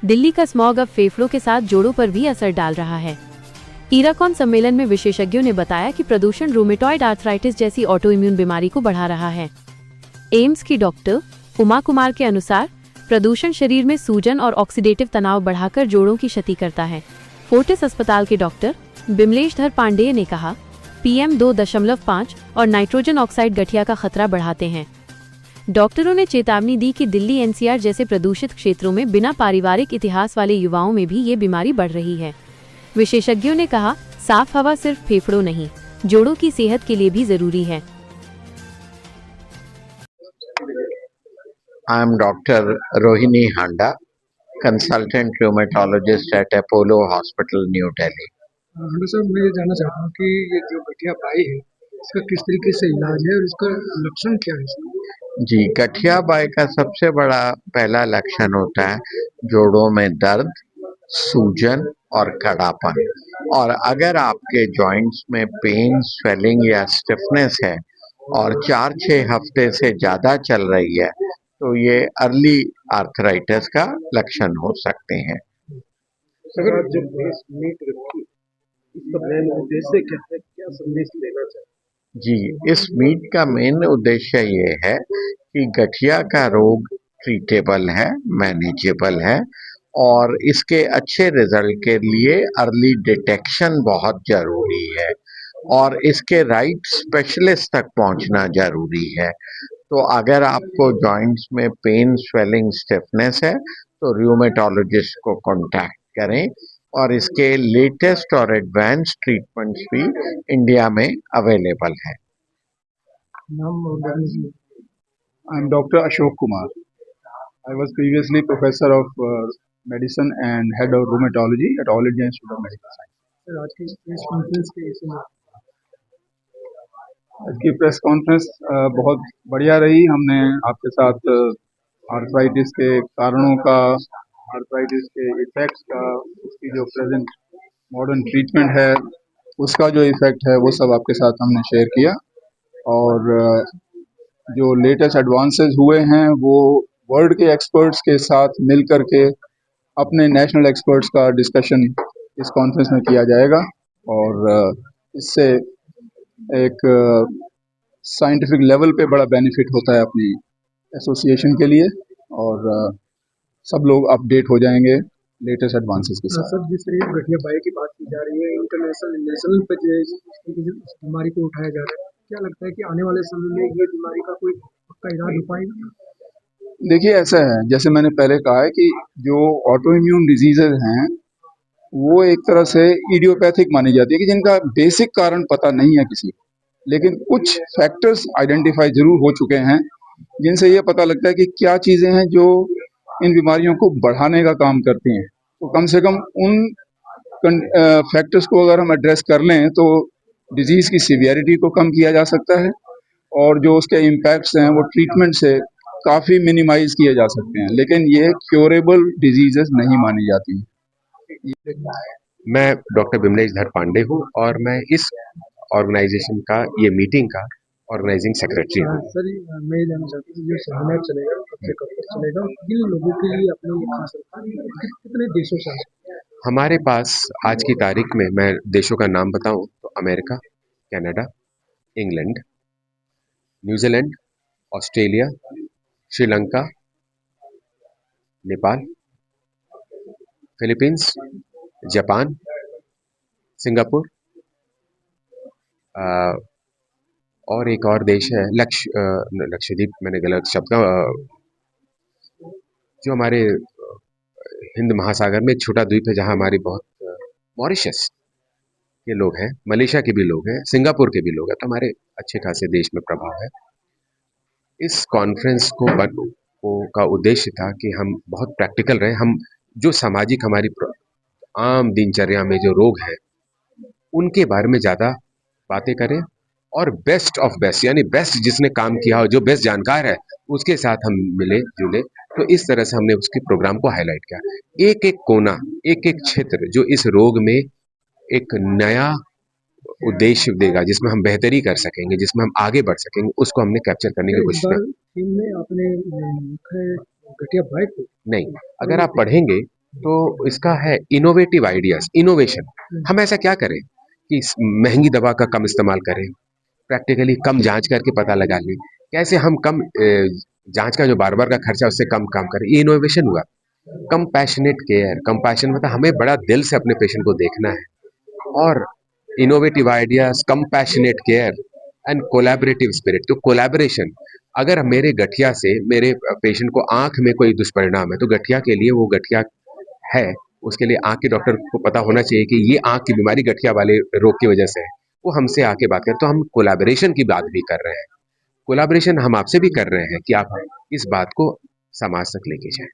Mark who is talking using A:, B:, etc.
A: दिल्ली का स्मॉग अब फेफड़ों के साथ जोड़ों पर भी असर डाल रहा है। इराकॉन सम्मेलन में विशेषज्ञों ने बताया कि प्रदूषण रूमेटॉइड आर्थराइटिस जैसी ऑटो इम्यून बीमारी को बढ़ा रहा है। एम्स की डॉक्टर उमा कुमार के अनुसार प्रदूषण शरीर में सूजन और ऑक्सीडेटिव तनाव बढ़ाकर जोड़ों की क्षति करता है। फोर्टिस अस्पताल के डॉक्टर बिमलेशधर पांडेय ने कहा, PM 2.5 और नाइट्रोजन ऑक्साइड गठिया का खतरा बढ़ाते हैं। डॉक्टरों ने चेतावनी दी कि दिल्ली NCR जैसे प्रदूषित क्षेत्रों में बिना पारिवारिक इतिहास वाले युवाओं में भी ये बीमारी बढ़ रही है। विशेषज्ञों ने कहा, साफ हवा सिर्फ फेफड़ों नहीं, जोड़ों की सेहत के लिए भी जरूरी है।
B: I am Dr. Rohini Handa, consultant rheumatologist at Apollo Hospital, New Delhi.
C: हंडा साहब, मैं ये जानना चाहता हूँ कि ये जो गठिया पाई है, इसका किस तरीके से इलाज है और इसका लक्षण क्या है इसका?
B: जी, गठिया बाई का सबसे बड़ा पहला लक्षण होता है जोड़ों में दर्द, सूजन और कड़ापन। और अगर आपके जॉइंट्स में पेन, स्वेलिंग या स्टिफनेस है और 4-6 हफ्ते से ज़्यादा चल रही है तो ये अर्ली आर्थराइटिस का लक्षण हो सकते हैं।
C: अगर आप जब इस मीट रखी, इसका मेन उद्देश्य क्या है, क्या संदेश देना चाहते हैं?
B: जी, इस मीट का मेन उद्देश्य ये है कि गठिया का रोग ट्रीटेबल है, मैनेजेबल है और इसके अच्छे रिजल्ट के लिए अर्ली डिटेक्शन बहुत जरूरी है और इसके राइट स्पेशलिस्ट तक पहुंचना जरूरी है। तो अगर आपको जॉइंट्स में पेन, स्वेलिंग, स्टिफनेस है तो रूमेटोलॉजिस्ट को कांटेक्ट करें और इसके लेटेस्ट और एडवांस ट्रीटमेंट्स भी इंडिया में अवेलेबल है।
D: I am Dr. Ashok Kumar. I was previously professor of medicine and head of rheumatology at All India Institute of Medical Science.
C: Sir, आज की प्रेस कॉन्फ्रेंस के इस में
D: आज की प्रेस कॉन्फ्रेंस बहुत बढ़िया रही। हमने आपके साथ आर्थराइटिस के कारणों का, आर्थराइटिस के इफेक्ट्स का, उसकी जो प्रेजेंट मॉडर्न ट्रीटमेंट है उसका जो इफेक्ट है वो सब आपके साथ हमने शेयर किया और जो लेटेस्ट एडवांसेस हुए हैं वो वर्ल्ड के एक्सपर्ट्स के साथ मिल करके अपने नेशनल एक्सपर्ट्स का डिस्कशन इस कॉन्फ्रेंस में किया जाएगा और इससे एक साइंटिफिक लेवल पे बड़ा बेनिफिट होता है अपनी एसोसिएशन के लिए और सब लोग अपडेट हो जाएंगे लेटेस्ट एडवांसेस के साथ।
C: सर, जिस तरीके गठिया बाई की बात की जा रही है, इंटरनेशनल नेशनल पे जो इस बीमारी को उठाया जा रहा है, क्या लगता है कि आने वाले समय में ये बीमारी का कोई पक्का इलाज हो पाएगा?
D: देखिए, ऐसा है, जैसे मैंने पहले कहा है कि जो ऑटो इम्यून डिजीजेज हैं वो एक तरह से इडियोपैथिक मानी जाती है कि जिनका बेसिक कारण पता नहीं है किसी को, लेकिन कुछ फैक्टर्स आइडेंटिफाई जरूर हो चुके हैं जिनसे ये पता लगता है कि क्या चीजें हैं जो इन बीमारियों को बढ़ाने का काम करती हैं। तो कम से कम उन फैक्टर्स को अगर हम एड्रेस कर लें तो डिजीज की सीवियरिटी को कम किया जा सकता है और जो उसके इम्पैक्ट्स हैं वो ट्रीटमेंट से काफी मिनिमाइज किए जा सकते हैं, लेकिन ये क्योरेबल डिजीजेस नहीं मानी जाती।
E: मैं डॉक्टर बिमलेशधर पांडे हूँ और मैं इस ऑर्गेनाइजेशन का, ये मीटिंग का ऑर्गेनाइजिंग सेक्रेटरी हूँ।
C: सर, मैं ये जानना चाहता हूँ, ये सेमिनार चलेगा, कब से कब तक चलेगा, किन लोगों के लिए अपने ये खास रखा है, कितने देशों से?
E: हमारे पास आज की तारीख में, मैं देशों का नाम बताऊं तो America, Canada, England, New Zealand, Australia, Sri Lanka, Nepal, Philippines, Japan, Singapore और एक और देश है लक्षद्वीप, मैंने गलत शब्द का, जो हमारे हिंद महासागर में एक छोटा द्वीप है जहां हमारी बहुत, मॉरिशस के लोग हैं, मलेशिया के भी लोग हैं, सिंगापुर के भी लोग हैं, तो हमारे अच्छे खासे देश में प्रभाव है। इस कॉन्फ्रेंस का उद्देश्य था कि हम बहुत प्रैक्टिकल रहे, हम जो सामाजिक हमारी आम दिनचर्या में जो रोग हैं उनके बारे में ज़्यादा बातें करें और बेस्ट ऑफ बेस्ट, यानी बेस्ट जिसने काम किया हो, जो बेस्ट जानकार है उसके साथ हम मिले जुले। तो इस तरह से हमने उसके प्रोग्राम को हाईलाइट किया। एक एक कोना, एक एक क्षेत्र जो इस रोग में एक नया उद्देश्य देगा, जिसमें हम बेहतरी कर सकेंगे, जिसमें हम आगे बढ़ सकेंगे, उसको हमने कैप्चर करने की कोशिश की।
C: आपने गठिया बाई को
E: नहीं, अगर आप पढ़ेंगे तो इसका है इनोवेटिव आइडियाज, इनोवेशन। हम ऐसा क्या करें कि महंगी दवा का कम इस्तेमाल करें, प्रैक्टिकली कम जांच करके पता लगा लें, कैसे हम कम जांच का जो बार बार का खर्चा उससे कम काम करें, ये इनोवेशन हुआ। कंपैशनेट केयर, कंपैशन मतलब हमें बड़ा दिल से अपने पेशेंट को देखना है। और innovative ideas, compassionate care and collaborative spirit. तो कोलैबोरेशन, अगर मेरे गठिया से मेरे पेशेंट को आंख में कोई दुष्परिणाम है तो गठिया के लिए, वो गठिया है उसके लिए आंख के डॉक्टर को पता होना चाहिए कि ये आंख की बीमारी गठिया वाले रोग की वजह से है, वो हमसे आके बात करें। तो हम कोलैबोरेशन की बात भी कर रहे हैं, कोलैबोरेशन हम आपसे भी कर रहे हैं कि आप इस बात को समाज तक लेके जाएं।